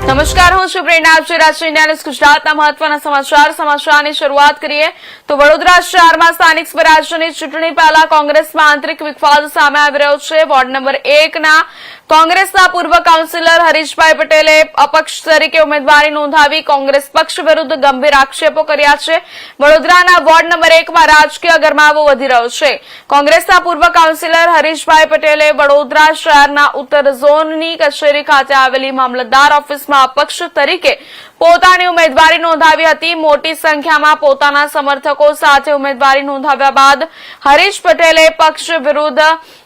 નમસ્કાર, હું છું પ્રેરણા. આજે રાષ્ટ્રીય ન્યાયાલય ગુજરાતના મહત્વના સમાચારની શરૂઆત કરીએ તો વડોદરા શહેરમાં સ્થાનિક સ્વરાજ્યની ચૂંટણી પહેલા કોંગ્રેસમાં આંતરિક વિખવાદ સામે આવી રહ્યો છે. વોર્ડ નંબર 1 ના કોંગ્રેસના પૂર્વ કાઉન્સિલર હરીશભાઈ પટેલે અપક્ષ તરીકે ઉમેદવારી નોંધાવી કોંગ્રેસ પક્ષ વિરુદ્ધ ગંભીર આક્ષેપો કર્યા છે. વડોદરાના વોર્ડ નંબર 1 માં રાજકીય ગરમાવો વધી રહ્યો છે. કોંગ્રેસના પૂર્વ કાઉન્સિલર હરીશભાઈ પટેલે વડોદરા શહેરના ઉત્તર ઝોનની કચેરી ખાતે આવેલી મામલતદાર ઓફિસમાં અપક્ષ તરીકે પોતાની ઉમેદવારી નોંધાવી હતી. મોટી સંખ્યામાં પોતાના સમર્થકો સાથે ઉમેદવારી નોંધાવ્યા બાદ હરીશ પટેલે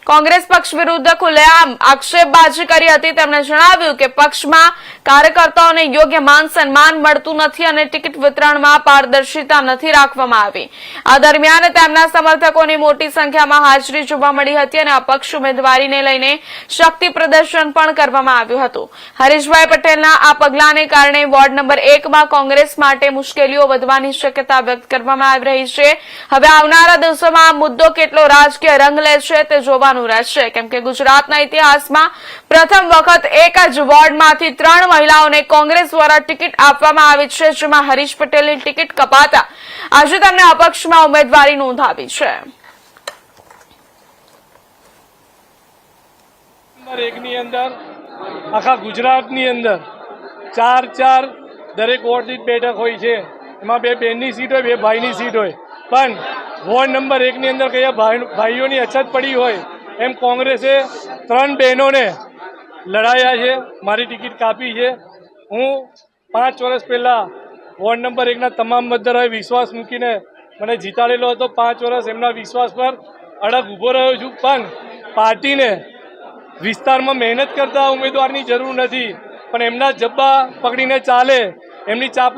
કોંગ્રેસ પક્ષ વિરુદ્ધ ખુલ્લેઆમ આક્ષેપબાજી કરી હતી. તેમણે જણાવ્યું કે પક્ષમાં કાર્યકર્તાઓને યોગ્ય માન સન્માન મળતું નથી અને ટિકિટ વિતરણમાં પારદર્શિતા નથી રાખવામાં આવી. આ દરમિયાન તેમના સમર્થકોની મોટી સંખ્યામાં હાજરી જોવા મળી હતી અને અપક્ષ ઉમેદવારીને લઈને શક્તિ પ્રદર્શન પણ કરવામાં આવ્યું હતું. હરીશભાઈ પટેલના આ પગલાને કારણે વોર્ડ નંબર 1 માં કોંગ્રેસ માટે મુશ્કેલીઓ વધવાની શક્યતા વ્યક્ત કરવામાં આવી રહી છે. હવે આવનારા દિવસોમાં આ મુદ્દો કેટલો રાજકીય રંગ લે છે તે જોવાનું રહેશે, કેમ કે ગુજરાતના ઇતિહાસમાં પ્રથમ વખત એક જ વોર્ડમાંથી 3 મહિલાઓને કોંગ્રેસ દ્વારા ટિકિટ આપવામાં આવી છે, જેમાં હરીશ પટેલની ટિકિટ કપાતા આજે તેમને અપક્ષમાં ઉમેદવારી નોંધાવી છે. આખા ગુજરાતની અંદર 4 દરેક વોર્ડ દીઠ બેઠક હોય છે. એમાં 2 બહેનની સીટ હોય, 2 ભાઈની સીટ હોય. પણ વોર્ડ નંબર 1 ની અંદર કયા ભાઈઓની અછત પડી હોય એમ કોંગ્રેસે 3 બહેનોને લડાયા છે, મારી ટિકિટ કાપી છે. હું 5 વર્ષ પહેલાં વોર્ડ નંબર 1 ના તમામ મતદારોએ વિશ્વાસ મૂકીને મને જીતાડેલો હતો. 5 વર્ષ એમના વિશ્વાસ પર અડગ ઊભો રહ્યો છું. પણ પાર્ટીને વિસ્તારમાં મહેનત કરતા ઉમેદવારની જરૂર નથી, પણ એમના જબ્બા પકડીને ચાલે, એમની ચાપ